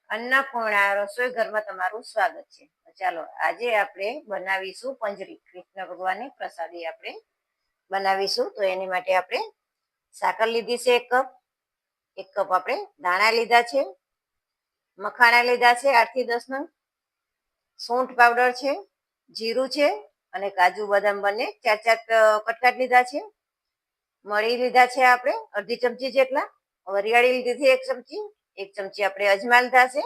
અન્નપૂર્ણા રસોઈ ઘરમાં તમારું સ્વાગત છે. ચાલો આજે આપણે બનાવીશું પંજરી. કૃષ્ણ ભગવાનની પ્રસાદી આપણે બનાવીશું. તો એની માટે આપણે સાકર લીધી છે 1 કપ આપણે દાણા લીધા છે, મખાણા લીધા છે 8 થી 10 નંગ, સૂંઠ પાવડર છે, જીરું છે અને કાજુ બદામ બંને 4 કટકાટ લીધા છે. મરી લીધા છે આપણે અડધી ચમચી જેટલા, વરિયાળી લીધી છે 1 ચમચી, 1 ચમચી આપણે અજમા લીધા છે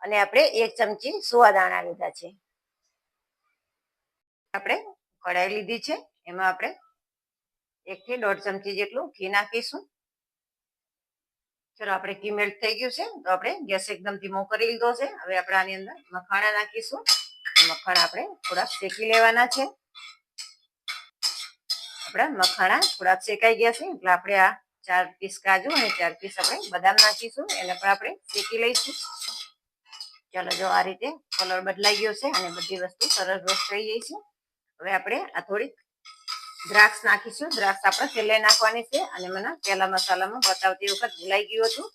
અને આપણે 1 ચમચી સુવા દાણા લીધા છે. આપણે કઢાઈ લીધી છે, એમાં આપણે 1 થી 1.5 ચમચી જેટલું ઘી નાખીશું. ચલો આપણે ઘી મેલ્ટ થઈ ગયું છે તો આપણે ગેસ એકદમ ધીમો કરી લીધો છે. હવે આપણે આની અંદર મખાણા નાખીશું. મખાણા આપણે થોડાક શેકી લેવાના છે. આપણા મખાણા થોડાક શેકાઈ ગયા છે એટલે આપણે આ 4 પીસ કાજુ અને 4 પીસ આપણે બદામ નાખીશું. એને પણ આપણે શેકી લઈશું. ચાલો જો આ રીતે કલર બદલાઈ ગયો છે અને બધી વસ્તુ સરસ રોસ્ટ થઈ ગઈ છે. હવે આપણે આ થોડીક દ્રાક્ષ નાખીશું. દ્રાક્ષ આપણે છેલ્લે નાખવાની છે અને મને પહેલા મસાલામાં બતાવતી વખત ભૂલાઈ ગયું હતું.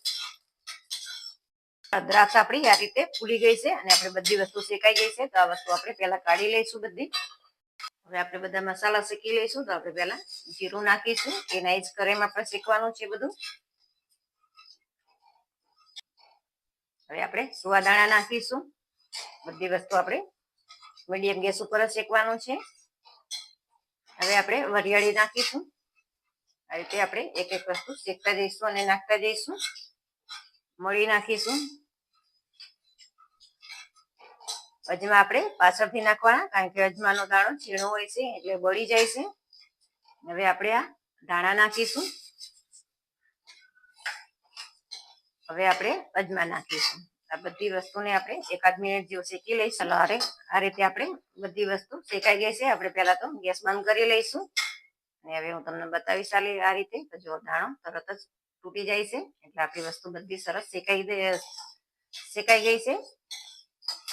દ્રાક્ષ આપણી આ રીતે ફૂલી ગઈ છે અને આપણે બધી વસ્તુ શેકાઈ ગઈ છે. તો આ વસ્તુ આપણે પહેલા કાઢી લઈશું બધી. હવે આપણે બધા મસાલા શેકી લઈશું. તો આપણે પહેલા જીરું નાખીશું. એના જ કરેમાં આપણે શેકવાનું છે બધું. હવે આપણે સુવા દાણા નાખીશું. બધી વસ્તુ આપણે મીડિયમ ગેસ ઉપર જ શેકવાનું છે. હવે આપણે વરિયાળી નાખીશું. આ રીતે આપણે એક એક વસ્તુ શેકતા જઈશું અને નાખતા જઈશું. મળી નાખીશું. અજમા આપણે પાછળથી નાખવાના, કારણ કે અજમાનો દાણો ઝીણો હોય છે એટલે બળી જાય છે. હવે આપણે આ દાણા નાખીશું. હવે આપણે અજમા નાખીશું. આ બધી વસ્તુને આપણે 1-8 મિનિટ જેવું શેકી લઈશું. આ રીતે આપણે બધી વસ્તુ શેકાઈ ગઈ છે. આપણે પહેલા તો ગેસ બંધ કરી લઈશું અને હવે હું તમને બતાવીશ આ રીતે. તો જો દાણો તરત જ તૂટી જાય છે એટલે આપણી વસ્તુ બધી સરસ શેકાઈ ગઈ છે.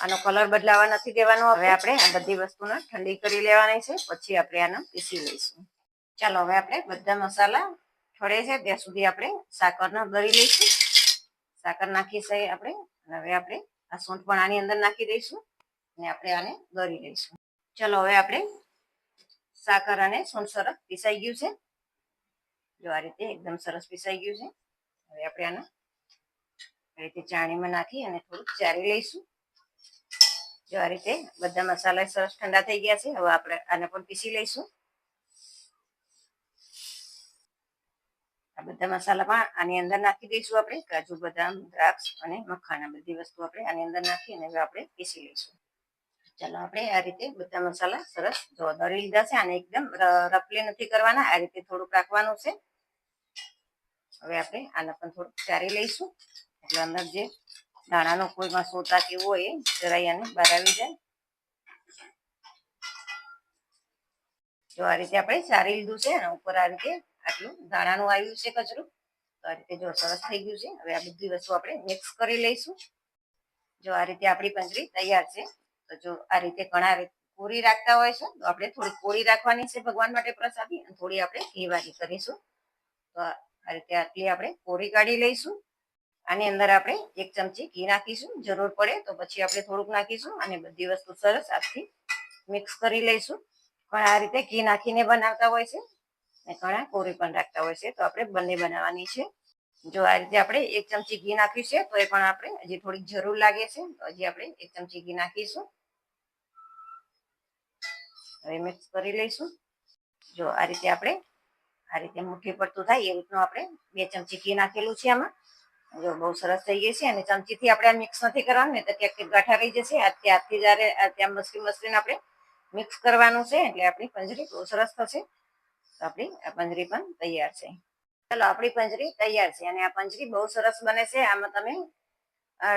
આનો કલર બદલાવા નથી દેવાનો. હવે આપણે આ બધી વસ્તુને ઠંડી કરી લેવાની છે, પછી આપણે આને પીસી લઈશું. ચાલો હવે આપણે બધા મસાલા ઠળે છે ત્યાં સુધી આપણે સાકરને દળી લઈશું. સાકર નાખી છે આપણે. હવે આપણે આ સૂંઠ પણ આની અંદર નાખી દઈશું અને આપણે આને દળી લઈશું. ચલો હવે આપણે સાકર અને સૂંઠ સરસ પીસાઈ ગયું છે. જો આ રીતે એકદમ સરસ પીસાઈ ગયું છે. હવે આપણે આને આ રીતે ચાણીમાં નાખી અને થોડુંક ચારી લઈશું. જો આ રીતે બધા મસાલા સરસ ઠંડા થઈ ગયા છે. હવે આપણે આને પણ પીસી લઈશું. આ બધા મસાલા પણ આની અંદર નાખી દઈશું. આપણે કાજુ બદામ દ્રાક્ષ અને મખાના બધી વસ્તુ આપણે આની અંદર નાખી અને હવે આપણે પીસી લઈશું. ચાલો આપણે આ રીતે બધા મસાલા સરસ જો દળી લીધા છે. આને એકદમ રફલી નથી કરવાના, આ રીતે થોડુંક રાખવાનું છે. હવે આપણે આને પણ થોડુંક ચારી લઈશું એટલે અંદર જે દાણાનો કોઈમાં સોતા કેવું હોય એ જરાય આને બહાર આવી જાય. જો આ રીતે આપણે ચારી લીધું છે અને ઉપર આ રીતે આટલું દાણાનું આવ્યું છે કચરું. તો આ રીતે જો સરસ થઈ ગયું છે. હવે આ બધી વસ્તુ આપણે મિક્સ કરી લઈશું. જો આ રીતે આપણી પંજરી તૈયાર છે. તો જો આ રીતે ઘણા કોરી રાખતા હોય છે તો આપણે થોડી કોરી રાખવાની છે ભગવાન માટે પ્રસાદી, અને થોડી આપણે ઘીવાળી કરીશું. તો આ રીતે આટલી આપણે કોરી કાઢી લઈશું. આની અંદર આપણે 1 ચમચી ઘી નાખીશું. જરૂર પડે તો પછી આપણે થોડુંક નાખીશું અને બધી વસ્તુ સરસ આથી મિક્સ કરી લઈશું. પણ આ રીતે ઘી નાખીને બનાવતા હોય છે અને ઘણા કોરી પણ રાખતા હોય છે. તો આપણે બંને બનાવવાની છે. જો આ રીતે આપણે 1 ચમચી ઘી નાખ્યું છે તો એ પણ આપણે હજી થોડીક જરૂર લાગે છે તો હજી આપણે 1 ચમચી ઘી નાખીશું. હવે મિક્સ કરી લઈશું. જો આ રીતે આપણે આ રીતે મુઠ્ઠી પડતું થાય એ રીતનું આપણે 2 ચમચી ઘી નાખેલું છે આમાં. જો બહુ સરસ થઈ ગઈ છે. અને ચમચીથી આપણે આ મિક્સ નથી કરવાનું, નહીં તો ક્યાંક ગાંઠા રહી જશે. હાથથી જ્યારે ત્યાં મસરીને આપણે મિક્સ કરવાનું છે એટલે આપણી પંજરી બહુ સરસ થશે. તો આપણી આ પંજરી પણ તૈયાર છે. ચાલો આપણી પંજરી તૈયાર છે અને આ પંજરી બહુ સરસ બને છે. આમાં તમે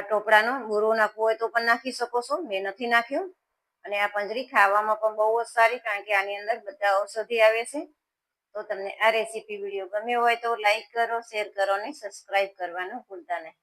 ટોપરાનો બૂરો નાખવો હોય તો પણ નાખી શકો છો. મેં નથી નાખ્યું. અને આ પંજરી ખાવામાં પણ બહુ જ સારી, કારણ કે આની અંદર બધા ઔષધિ આવે છે. તો તમને આ રેસીપી વિડીયો ગમ્યો હોય તો લાઈક કરો, શેર કરો અને સબસ્ક્રાઈબ કરવાનું ભૂલતા નહીં.